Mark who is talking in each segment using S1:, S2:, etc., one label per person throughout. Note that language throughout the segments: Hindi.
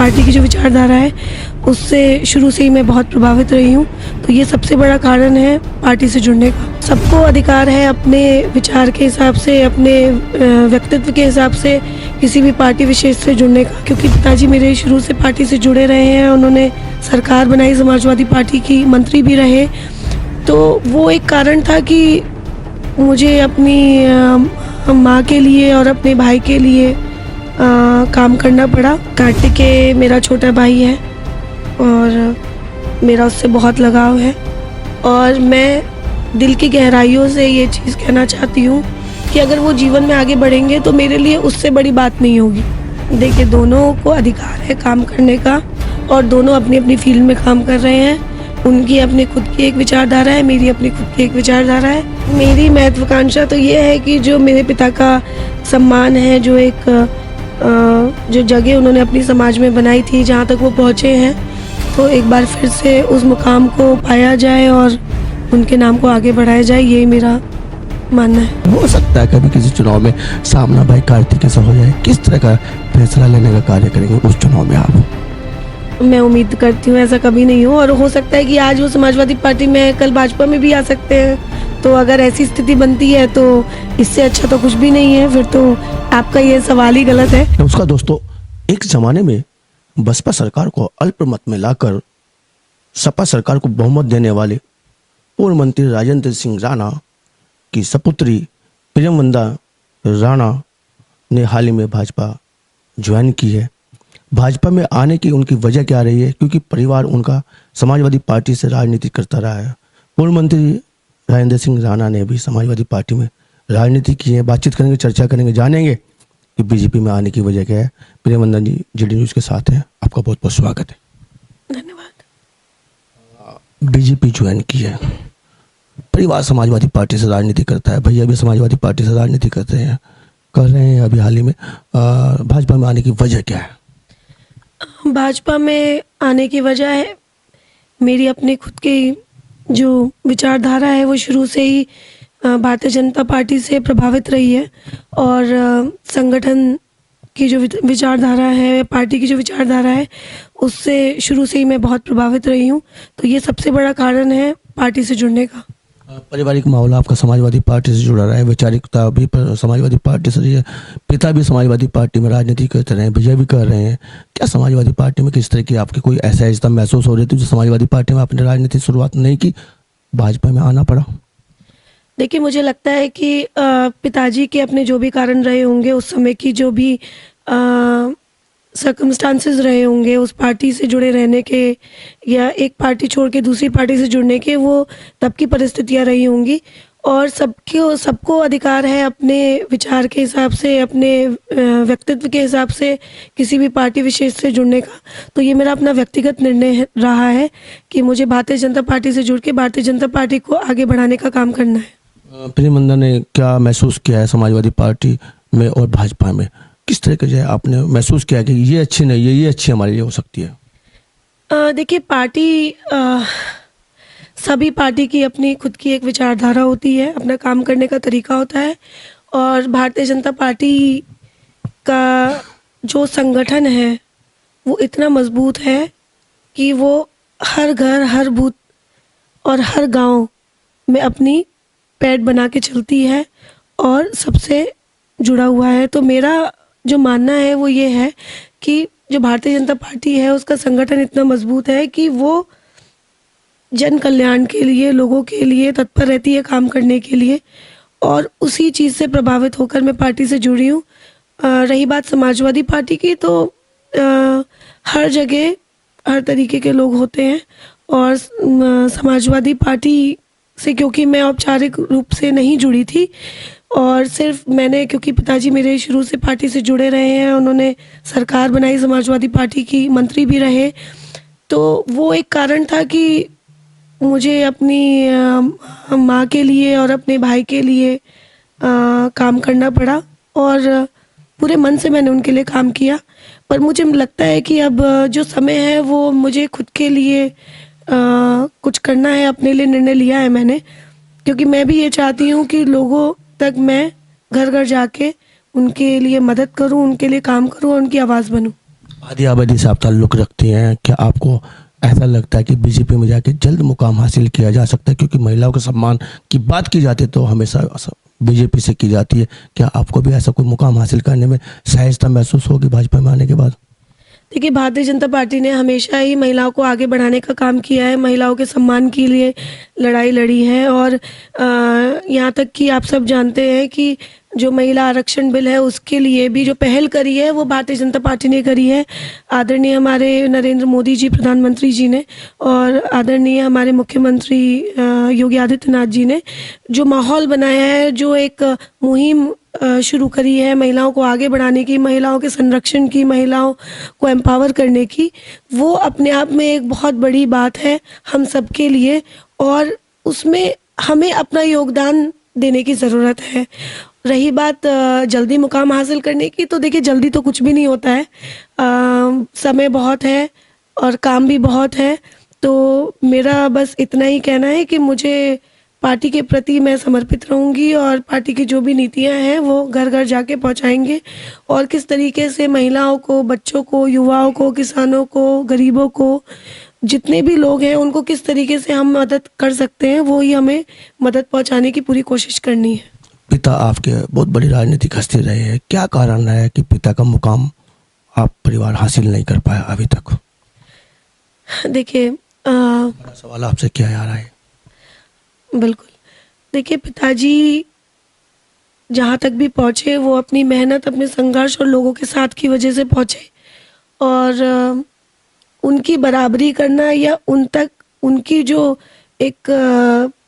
S1: पार्टी की जो विचारधारा है उससे शुरू से ही मैं बहुत प्रभावित रही हूँ। तो ये सबसे बड़ा कारण है पार्टी से जुड़ने का। सबको अधिकार है अपने विचार के हिसाब से, अपने व्यक्तित्व के हिसाब से किसी भी पार्टी विशेष से जुड़ने का, क्योंकि पिताजी मेरे शुरू से पार्टी से जुड़े रहे हैं। उन्होंने सरकार बनाई, समाजवादी पार्टी की मंत्री भी रहे। तो वो एक कारण था कि मुझे अपनी माँ के लिए और अपने भाई के लिए काम करना पड़ा। कार्तिकेय मेरा छोटा भाई है और मेरा उससे बहुत लगाव है, और मैं दिल की गहराइयों से ये चीज़ कहना चाहती हूँ कि अगर वो जीवन में आगे बढ़ेंगे तो मेरे लिए उससे बड़ी बात नहीं होगी। देखिए, दोनों को अधिकार है काम करने का और दोनों अपनी अपनी फील्ड में काम कर रहे हैं। उनकी अपनी खुद की एक विचारधारा है, मेरी अपनी खुद की एक विचारधारा है। मेरी महत्वाकांक्षा तो ये है कि जो मेरे पिता का सम्मान है, जो एक जो जगह उन्होंने अपनी समाज में बनाई थी, जहाँ तक वो पहुँचे हैं, तो एक बार फिर से उस मुकाम को पाया जाए और उनके नाम को आगे बढ़ाया जाए, यही मेरा मानना है।
S2: हो सकता है कभी किसी चुनाव में सामना भाई कार्तिक ऐसा हो जाए, किस तरह का फैसला लेने का कार्य करेंगे उस चुनाव में आप?
S1: मैं उम्मीद करती हूँ ऐसा कभी नहीं हो, और हो सकता है कि आज वो समाजवादी पार्टी में, कल भाजपा में भी आ सकते हैं। तो अगर ऐसी स्थिति बनती है तो इससे अच्छा तो कुछ भी नहीं है, फिर तो आपका ये सवाल ही गलत है।
S2: नमस्कार दोस्तों, एक जमाने में बसपा सरकार को अल्पमत में लाकर सपा सरकार को बहुमत देने वाले पूर्व मंत्री राजेंद्र सिंह राणा की सपुत्री प्रियमवदा राणा ने हाल ही में भाजपा ज्वाइन की है। भाजपा में आने की उनकी वजह क्या रही है? क्योंकि परिवार उनका समाजवादी पार्टी से राजनीति करता रहा है। पूर्व मंत्री राजेंद्र सिंह राणा ने भी समाजवादी पार्टी में राजनीति की है। बातचीत करेंगे, चर्चा करेंगे, जानेंगे कि बीजेपी में आने की वजह क्या है। प्रियमवदा जी जीडी न्यूज़ के साथ हैं, आपका बहुत बहुत स्वागत है।
S1: धन्यवाद।
S2: बीजेपी ज्वाइन की है, परिवार समाजवादी पार्टी से राजनीति करता है, भैया भी समाजवादी पार्टी से राजनीति कर रहे हैं अभी हाल ही में। भाजपा में आने की वजह क्या है?
S1: भाजपा में आने की वजह है मेरी अपनी खुद की जो विचारधारा है, वो शुरू से ही भारतीय जनता पार्टी से प्रभावित रही है, और संगठन की जो विचारधारा है, पार्टी की जो विचारधारा है, उससे शुरू से ही मैं बहुत प्रभावित रही हूँ। तो ये सबसे बड़ा कारण है पार्टी से जुड़ने का।
S2: पारिवारिक माहौल आपका समाजवादी पार्टी से जुड़ा रहा है, वैचारिकता भी समाजवादी पार्टी से रही है, पिता भी समाजवादी पार्टी में राजनीति करते रहे हैं, भैया भी कर रहे हैं। क्या समाजवादी पार्टी में किस तरह की आपकी कोई ऐसा रिश्ता महसूस हो रही थी जो समाजवादी पार्टी में आपने राजनीति शुरुआत नहीं की, भाजपा में आना पड़ा?
S1: देखिए, मुझे लगता है कि पिताजी के अपने जो भी कारण रहे होंगे, उस समय की जो भी सर्कमस्टांसेस रहे होंगे उस पार्टी से जुड़े रहने के, या एक पार्टी छोड़ के दूसरी पार्टी से जुड़ने के, वो तब की परिस्थितियां रही होंगी। और सबको अधिकार है अपने विचार के हिसाब से, अपने व्यक्तित्व के हिसाब से किसी भी पार्टी विशेष से जुड़ने का। तो ये मेरा अपना व्यक्तिगत निर्णय रहा है कि मुझे भारतीय जनता पार्टी से जुड़ के भारतीय जनता पार्टी को आगे बढ़ाने का काम करना है।
S2: प्रियमवदा ने क्या महसूस किया है समाजवादी पार्टी में और भाजपा में? किस तरह के जो है आपने महसूस किया कि ये अच्छी नहीं है, ये अच्छी हमारे लिए हो सकती है?
S1: देखिए, पार्टी सभी पार्टी की अपनी खुद की एक विचारधारा होती है, अपना काम करने का तरीका होता है, और भारतीय जनता पार्टी का जो संगठन है वो इतना मजबूत है कि वो हर घर, हर बूथ और हर गांव में अपनी पैठ बना के चलती है और सबसे जुड़ा हुआ है। तो मेरा जो मानना है वो ये है कि जो भारतीय जनता पार्टी है उसका संगठन इतना मजबूत है कि वो जन कल्याण के लिए, लोगों के लिए तत्पर रहती है काम करने के लिए, और उसी चीज़ से प्रभावित होकर मैं पार्टी से जुड़ी हूँ। रही बात समाजवादी पार्टी की, तो हर जगह हर तरीके के लोग होते हैं, और समाजवादी पार्टी से क्योंकि मैं औपचारिक रूप से नहीं जुड़ी थी, और सिर्फ मैंने, क्योंकि पिताजी मेरे शुरू से पार्टी से जुड़े रहे हैं, उन्होंने सरकार बनाई, समाजवादी पार्टी की मंत्री भी रहे, तो वो एक कारण था कि मुझे अपनी माँ के लिए और अपने भाई के लिए काम करना पड़ा, और पूरे मन से मैंने उनके लिए काम किया। पर मुझे लगता है कि अब जो समय है वो मुझे खुद के लिए कुछ करना है, अपने लिए निर्णय लिया है मैंने, क्योंकि मैं भी ये चाहती हूँ कि लोगों तक मैं घर घर जाके उनके लिए मदद करूँ, उनके लिए काम करूँ और उनकी आवाज़ बनूँ।
S2: आधी आबादी से आप ताल्लुक़ रखती हैं, क्या आपको ऐसा लगता है कि बीजेपी में जाके जल्द मुकाम हासिल किया जा सकता है? क्योंकि महिलाओं के सम्मान की बात की जाती है तो हमेशा बीजेपी से की जाती है। क्या आपको भी ऐसा कोई मुकाम हासिल करने में सहजता महसूस होगी भाजपा में आने के बाद?
S1: देखिए, भारतीय जनता पार्टी ने हमेशा ही महिलाओं को आगे बढ़ाने का काम किया है, महिलाओं के सम्मान के लिए लड़ाई लड़ी है और यहाँ तक कि आप सब जानते हैं कि जो महिला आरक्षण बिल है उसके लिए भी जो पहल करी है वो भारतीय जनता पार्टी ने करी है। आदरणीय हमारे नरेंद्र मोदी जी प्रधानमंत्री जी ने और आदरणीय हमारे मुख्यमंत्री योगी आदित्यनाथ जी ने जो माहौल बनाया है, जो एक मुहिम शुरू करी है महिलाओं को आगे बढ़ाने की, महिलाओं के संरक्षण की, महिलाओं को एम्पावर करने की, वो अपने आप में एक बहुत बड़ी बात है हम सबके लिए और उसमें हमें अपना योगदान देने की ज़रूरत है। रही बात जल्दी मुकाम हासिल करने की, तो देखिए जल्दी तो कुछ भी नहीं होता है। समय बहुत है और काम भी बहुत है, तो मेरा बस इतना ही कहना है कि मुझे पार्टी के प्रति मैं समर्पित रहूँगी और पार्टी की जो भी नीतियाँ हैं वो घर-घर जाके पहुँचाएँगे और किस तरीके से महिलाओं को, बच्चों को, युवाओं को, किसानों को, गरीबों को, जितने भी लोग हैं उनको किस तरीके से हम मदद कर सकते हैं, वो ही हमें मदद पहुँचाने की पूरी कोशिश करनी है।
S2: पिता आपके बहुत बड़ी राजनीतिक हस्ती रहे हैं, क्या कारण है कि पिता का मुकाम आप परिवार हासिल नहीं कर पाया अभी तक?
S1: देखिए
S2: बड़ा सवाल आपसे किया जा रहा है।
S1: बिल्कुल। देखिए, पिताजी जहाँ तक भी पहुँचे वो अपनी मेहनत, अपने संघर्ष और लोगों के साथ की वजह से पहुँचे और उनकी बराबरी करना या उन तक उनकी जो एक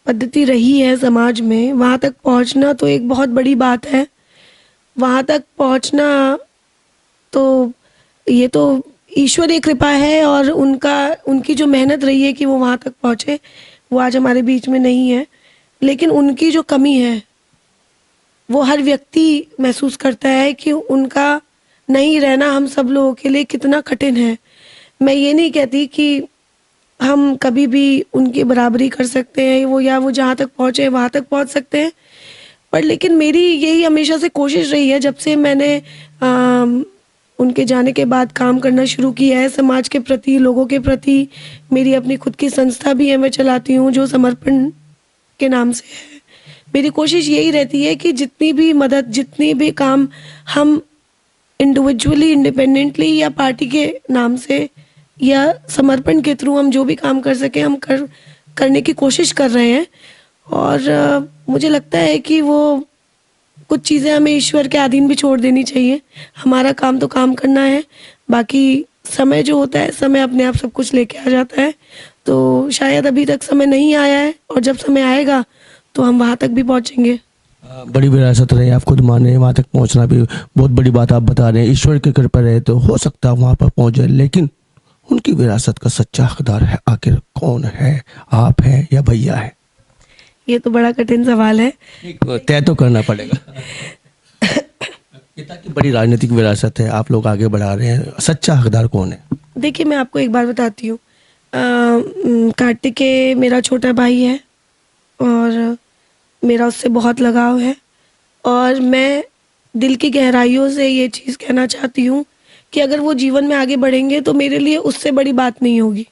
S1: पद्धति रही है समाज में, वहाँ तक पहुँचना तो एक बहुत बड़ी बात है। वहाँ तक पहुँचना तो ये तो ईश्वर की कृपा है और उनकी जो मेहनत रही है कि वो वहाँ तक पहुँचे, वो आज हमारे बीच में नहीं है। लेकिन उनकी जो कमी है, वो हर व्यक्ति महसूस करता है कि उनका नहीं रहना हम सब लोगों के लिए कितना कठिन है। मैं ये नहीं कहती कि हम कभी भी उनकी बराबरी कर सकते हैं, वो जहाँ तक पहुँचे वहाँ तक पहुँच सकते हैं। पर लेकिन मेरी यही हमेशा से कोशिश रही है, जब से मैंने उनके जाने के बाद काम करना शुरू किया है समाज के प्रति, लोगों के प्रति। मेरी अपनी खुद की संस्था भी है, मैं चलाती हूँ जो समर्पण के नाम से है। मेरी कोशिश यही रहती है कि जितनी भी मदद, जितनी भी काम हम इंडिविजुअली, इंडिपेंडेंटली या पार्टी के नाम से या समर्पण के थ्रू हम जो भी काम कर सकें हम करने की कोशिश कर रहे हैं और मुझे लगता है कि वो कुछ चीज़ें हमें ईश्वर के अधीन भी छोड़ देनी चाहिए। हमारा काम तो काम करना है, बाकी समय जो होता है, समय अपने आप सब कुछ लेके आ जाता है। तो शायद अभी तक समय नहीं आया है और जब समय आएगा तो हम वहाँ तक भी पहुँचेंगे।
S2: बड़ी विरासत रही, आप खुद मान रहे हैं, वहाँ तक पहुँचना भी बहुत बड़ी बात आप बता रहे हैं। ईश्वर की कृपा रहे तो हो सकता है वहाँ पर पहुँच जाए, लेकिन उनकी विरासत का सच्चा हकदार है आखिर कौन है? आप हैं या भैया है?
S1: ये तो बड़ा कठिन सवाल है।
S2: तय तो करना पड़ेगा। पिता की बड़ी राजनीतिक विरासत है, आप लोग आगे बढ़ा रहे हैं, सच्चा हकदार कौन है?
S1: देखिए, मैं आपको एक बात बताती हूँ। कार्तिकेय मेरा छोटा भाई है और मेरा उससे बहुत लगाव है और मैं दिल की गहराइयों से ये चीज़ कहना चाहती हूँ कि अगर वो जीवन में आगे बढ़ेंगे तो मेरे लिए उससे बड़ी बात नहीं होगी।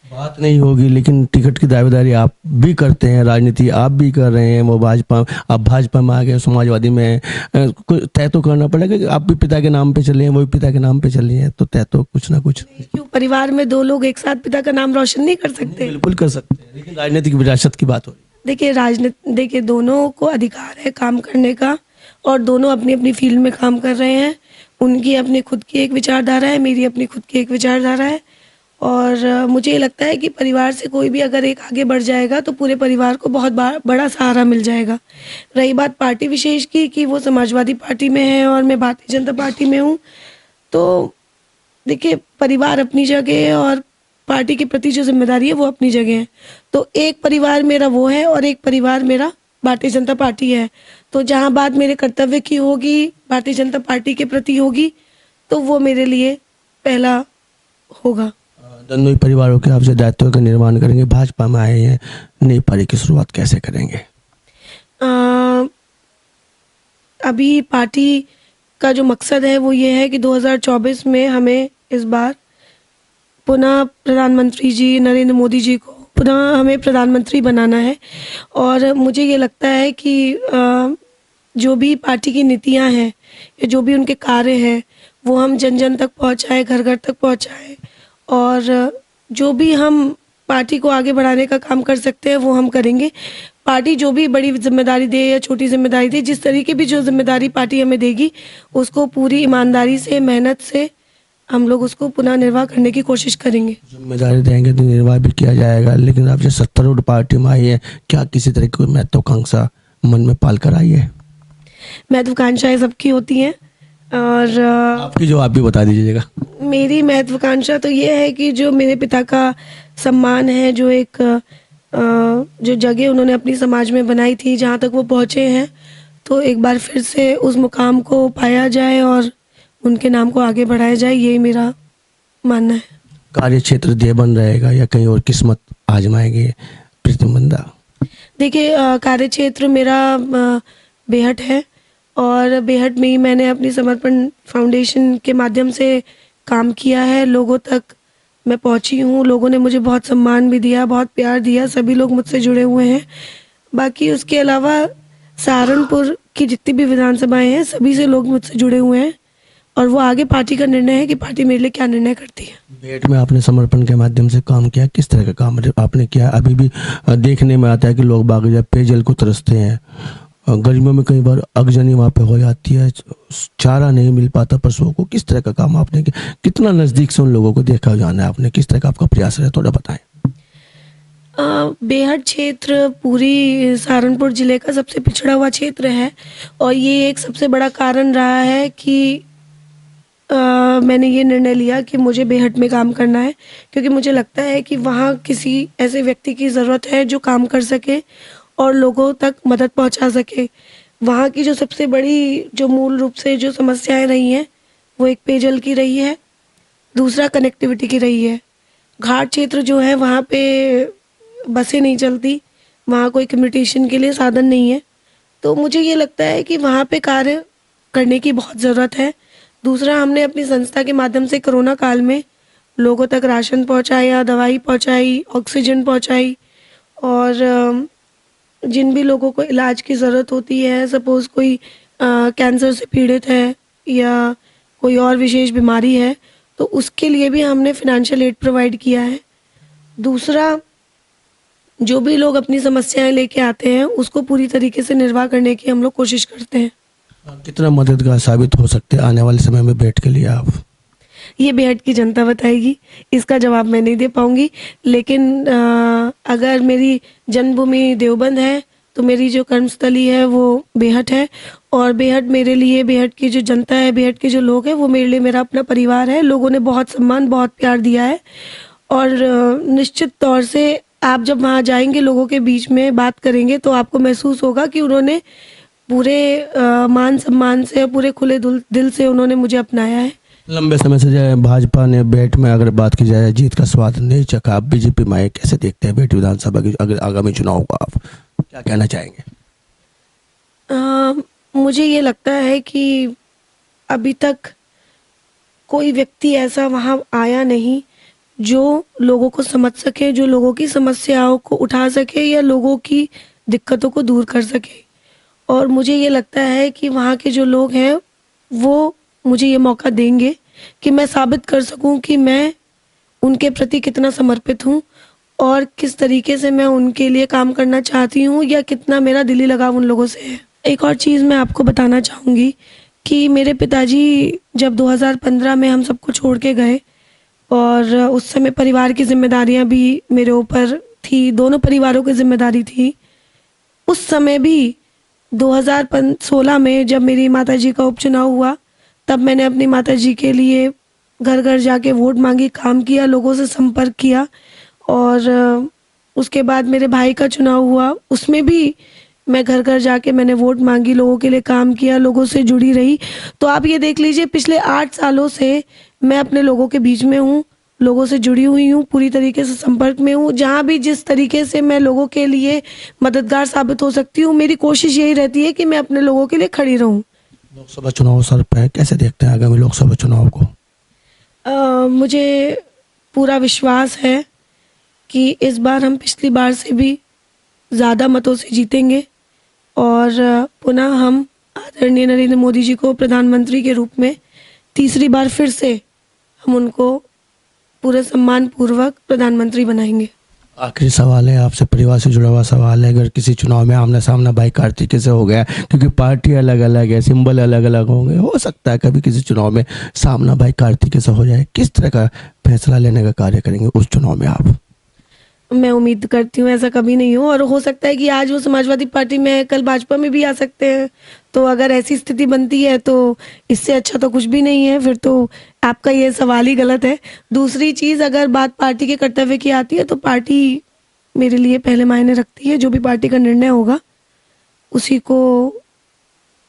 S2: बात नहीं होगी, लेकिन टिकट की दावेदारी आप भी करते हैं, राजनीति आप भी कर रहे हैं। वो भाजपा, आप भाजपा में आ गए, समाजवादी में कुछ तय तो करना पड़ेगा कि आप भी पिता के नाम पे चलिए, वो भी पिता के नाम पे चलिए, तो तय तो कुछ ना कुछ।
S1: क्यों परिवार में दो लोग एक साथ पिता का नाम रोशन नहीं कर सकते?
S2: बिल्कुल कर सकते हैं, लेकिन राजनीतिक विरासत की बात हो रही है।
S1: देखिए दोनों को अधिकार है काम करने का और दोनों अपनी अपनी फील्ड में काम कर रहे हैं। उनकी अपनी खुद की एक विचारधारा है, मेरी अपनी खुद की एक विचारधारा है और मुझे लगता है कि परिवार से कोई भी अगर एक आगे बढ़ जाएगा तो पूरे परिवार को बहुत बड़ा सहारा मिल जाएगा। रही बात पार्टी विशेष की कि वो समाजवादी पार्टी में है और मैं भारतीय जनता पार्टी में हूँ, तो देखिए परिवार अपनी जगह है और पार्टी के प्रति जो जिम्मेदारी है वो अपनी जगह है। तो एक परिवार मेरा वो है और एक परिवार मेरा भारतीय जनता पार्टी है। तो जहाँ बात मेरे कर्तव्य की होगी, भारतीय जनता पार्टी के प्रति होगी, तो वो मेरे लिए पहला होगा।
S2: दोनों ही परिवारों के आपसे दायित्व का निर्वहन करेंगे। भाजपा में आए हैं, नई पारी की शुरुआत कैसे करेंगे?
S1: अभी पार्टी का जो मकसद है वो ये है कि 2024 में हमें इस बार पुनः प्रधानमंत्री जी नरेंद्र मोदी जी को पुनः हमें प्रधानमंत्री बनाना है। और मुझे ये लगता है कि जो भी पार्टी की नीतियां हैं या जो भी उनके कार्य हैं वो हम जन जन तक पहुंचाएं, घर घर तक पहुंचाएं, और जो भी हम पार्टी को आगे बढ़ाने का काम कर सकते हैं वो हम करेंगे। पार्टी जो भी बड़ी जिम्मेदारी दे या छोटी जिम्मेदारी दे, जिस तरीके भी जो जिम्मेदारी पार्टी हमें देगी उसको पूरी ईमानदारी से, मेहनत से हम लोग उसको पुनः निर्वाह करने की कोशिश करेंगे।
S2: जिम्मेदारी देंगे तो निर्वाह भी किया जाएगा, लेकिन आप जो सत्तारूढ़ पार्टी में आई है, क्या किसी तरह की कोई महत्वाकांक्षा मन में पाल कर आई है?
S1: महत्वाकांक्षाएं सबकी होती हैं, और
S2: आपकी जो आप भी बता दीजिएगा।
S1: मेरी महत्वाकांक्षा तो ये है कि जो मेरे पिता का सम्मान है, जो एक जो जगह उन्होंने अपनी समाज में बनाई थी, जहाँ तक वो पहुँचे हैं, तो एक बार फिर से उस मुकाम को पाया जाए और उनके नाम को आगे बढ़ाया जाए, यही मेरा मानना है।
S2: कार्य क्षेत्र देवबंद रहेगा या कहीं और किस्मत आजमाएंगे प्रतिबंधा?
S1: देखिए, कार्य क्षेत्र मेरा बेहट है, और बेहट में ही मैंने अपनी समर्पण फाउंडेशन के माध्यम से काम किया है। लोगों तक मैं पहुंची हूँ, लोगों ने मुझे बहुत सम्मान भी दिया, बहुत प्यार दिया, सभी लोग मुझसे जुड़े हुए हैं। बाकी उसके अलावा सहारनपुर की जितनी भी विधानसभाएं हैं, सभी से लोग मुझसे जुड़े हुए हैं, और वो आगे पार्टी का निर्णय है कि पार्टी मेरे लिए क्या निर्णय करती है।
S2: बेट में आपने समर्पण के माध्यम से काम किया, किस तरह का काम आपने किया? अभी भी देखने में आता है कि लोग बाग जब पेयजल को तरसते हैं, गर्मियों में कई बार अगजनी वहाँ पे हो जाती है, चारा नहीं मिल पाता पशुओं को। किस तरह का काम आपने किया? कितना नज़दीक से उन लोगों को देखा जाना है आपने? किस तरह का आपका प्रयास है, थोड़ा बताएं।
S1: बेहट क्षेत्र पूरी सहारनपुर जिले का सबसे पिछड़ा हुआ क्षेत्र है, और ये एक सबसे बड़ा कारण रहा है कि मैंने ये निर्णय लिया कि मुझे बेहट में काम करना है, क्योंकि मुझे लगता है कि वहाँ किसी ऐसे व्यक्ति की ज़रूरत है जो काम कर सके और लोगों तक मदद पहुँचा सके। वहाँ की जो सबसे बड़ी, जो मूल रूप से जो समस्याएं रही हैं, वो एक पेयजल की रही है, दूसरा कनेक्टिविटी की रही है। घाट क्षेत्र जो है वहाँ पे बसें नहीं चलती, वहाँ कोई कम्युनिकेशन के लिए साधन नहीं है, तो मुझे ये लगता है कि वहाँ पे कार्य करने की बहुत ज़रूरत है। दूसरा, हमने अपनी संस्था के माध्यम से कोरोना काल में लोगों तक राशन पहुँचाया, दवाई पहुँचाई, ऑक्सीजन पहुँचाई, और जिन भी लोगों को इलाज की ज़रूरत होती है, सपोज़ कोई कैंसर से पीड़ित है या कोई और विशेष बीमारी है, तो उसके लिए भी हमने फिनेंशियल एड प्रोवाइड किया है। दूसरा, जो भी लोग अपनी समस्याएं लेके आते हैं उसको पूरी तरीके से निर्वाह करने की हम लोग कोशिश करते हैं।
S2: कितना मददगार साबित हो सकते हैं आने वाले समय में बेट के लिए आप?
S1: ये बेहट की जनता बताएगी, इसका जवाब मैं नहीं दे पाऊंगी, लेकिन अगर मेरी जन्मभूमि देवबंद है तो मेरी जो कर्मस्थली है वो बेहट है, और बेहट मेरे लिए, बेहट की जो जनता है, बेहट के जो लोग हैं, वो मेरे लिए मेरा अपना परिवार है। लोगों ने बहुत सम्मान, बहुत प्यार दिया है, और निश्चित तौर से आप जब वहाँ जाएंगे, लोगों के बीच में बात करेंगे, तो आपको महसूस होगा कि उन्होंने पूरे मान सम्मान से, पूरे खुले दिल से उन्होंने मुझे अपनाया है।
S2: लंबे समय से जो भाजपा ने बेट में अगर बात की जाए जीत का स्वाद नहीं चखा, आप बीजेपी में कैसे देखते हैं बेट विधानसभा की अगर आगामी चुनाव को? आप क्या कहना चाहेंगे?
S1: मुझे ये लगता है कि अभी तक कोई व्यक्ति ऐसा वहाँ आया नहीं जो लोगों को समझ सके, जो लोगों की समस्याओं को उठा सके या लोगों की दिक्कतों को दूर कर सके। और मुझे ये लगता है कि वहाँ के जो लोग हैं वो मुझे ये मौका देंगे कि मैं साबित कर सकूं कि मैं उनके प्रति कितना समर्पित हूं और किस तरीके से मैं उनके लिए काम करना चाहती हूं, या कितना मेरा दिली लगाव उन लोगों से है। एक और चीज़ मैं आपको बताना चाहूँगी कि मेरे पिताजी जब 2015 में हम सबको छोड़ के गए, और उस समय परिवार की जिम्मेदारियां भी मेरे ऊपर थी, दोनों परिवारों की जिम्मेदारी थी। उस समय भी 2016 में जब मेरी माताजी का उपचुनाव हुआ, तब मैंने अपनी माताजी के लिए घर घर जाके वोट मांगी, काम किया, लोगों से संपर्क किया, और उसके बाद मेरे भाई का चुनाव हुआ, उसमें भी मैं घर घर जाके मैंने वोट मांगी, लोगों के लिए काम किया, लोगों से जुड़ी रही। तो आप ये देख लीजिए, पिछले 8 सालों से मैं अपने लोगों के बीच में हूँ, लोगों से जुड़ी हुई हूँ, पूरी तरीके से संपर्क में हूँ। जहाँ भी जिस तरीके से मैं लोगों के लिए मददगार साबित हो सकती हूँ, मेरी कोशिश यही रहती है कि मैं अपने लोगों के लिए खड़ी रहूँ।
S2: लोकसभा चुनाव सर पे कैसे देखते हैं आगामी लोकसभा चुनाव को?
S1: मुझे पूरा विश्वास है कि इस बार हम पिछली बार से भी ज़्यादा मतों से जीतेंगे और पुनः हम आदरणीय नरेंद्र मोदी जी को प्रधानमंत्री के रूप में तीसरी बार फिर से हम उनको पूरे सम्मान पूर्वक प्रधानमंत्री बनाएंगे।
S2: आखिरी सवाल है आपसे, परिवार से जुड़ा हुआ सवाल है। अगर किसी चुनाव में आमने सामना भाई कार्तिकेय से हो गया, क्योंकि पार्टी अलग अलग है, सिंबल अलग अलग होंगे, हो सकता है कभी किसी चुनाव में सामना भाई कार्तिकेय से हो जाए, किस तरह का फैसला लेने का कार्य करेंगे उस चुनाव में आप?
S1: मैं उम्मीद करती हूँ ऐसा कभी नहीं हो, और हो सकता है कि आज वो समाजवादी पार्टी में कल भाजपा में भी आ सकते हैं। तो अगर ऐसी स्थिति बनती है तो इससे अच्छा तो कुछ भी नहीं है, फिर तो आपका ये सवाल ही गलत है। दूसरी चीज़, अगर बात पार्टी के कर्तव्य की आती है तो पार्टी मेरे लिए पहले मायने रखती है। जो भी पार्टी का निर्णय होगा उसी को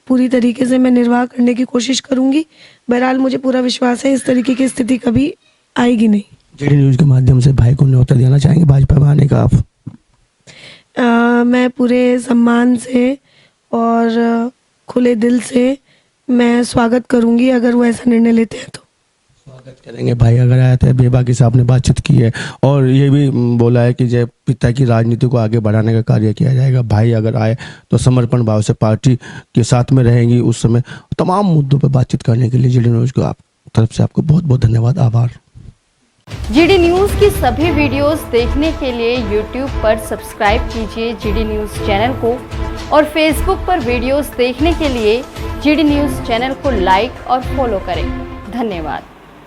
S1: पूरी तरीके से मैं निर्वाह करने की कोशिश करूँगी। बहरहाल मुझे पूरा विश्वास है इस तरीके की स्थिति कभी आएगी नहीं।
S2: जेडी न्यूज़ के माध्यम से भाई को न्योता देना चाहेंगे भाजपा में आने का आप?
S1: मैं पूरे सम्मान से और खुले दिल से मैं स्वागत करूंगी अगर वो ऐसा निर्णय लेते हैं तो।
S2: स्वागत करेंगे भाई अगर आए थे। बेबाकी से आपने बातचीत की है और ये भी बोला है कि जय पिता की राजनीति को आगे बढ़ाने का कार्य किया जाएगा। भाई अगर आए तो समर्पण भाव से पार्टी के साथ में रहेंगी उस समय। तमाम मुद्दों पर बातचीत करने के लिए जेडी न्यूज़ को आप तरफ से आपको बहुत बहुत धन्यवाद, आभार।
S3: जीडी न्यूज़ की सभी वीडियोस देखने के लिए यूट्यूब पर सब्सक्राइब कीजिए जीडी न्यूज़ चैनल को, और फेसबुक पर वीडियोस देखने के लिए जीडी न्यूज़ चैनल को लाइक और फॉलो करें। धन्यवाद।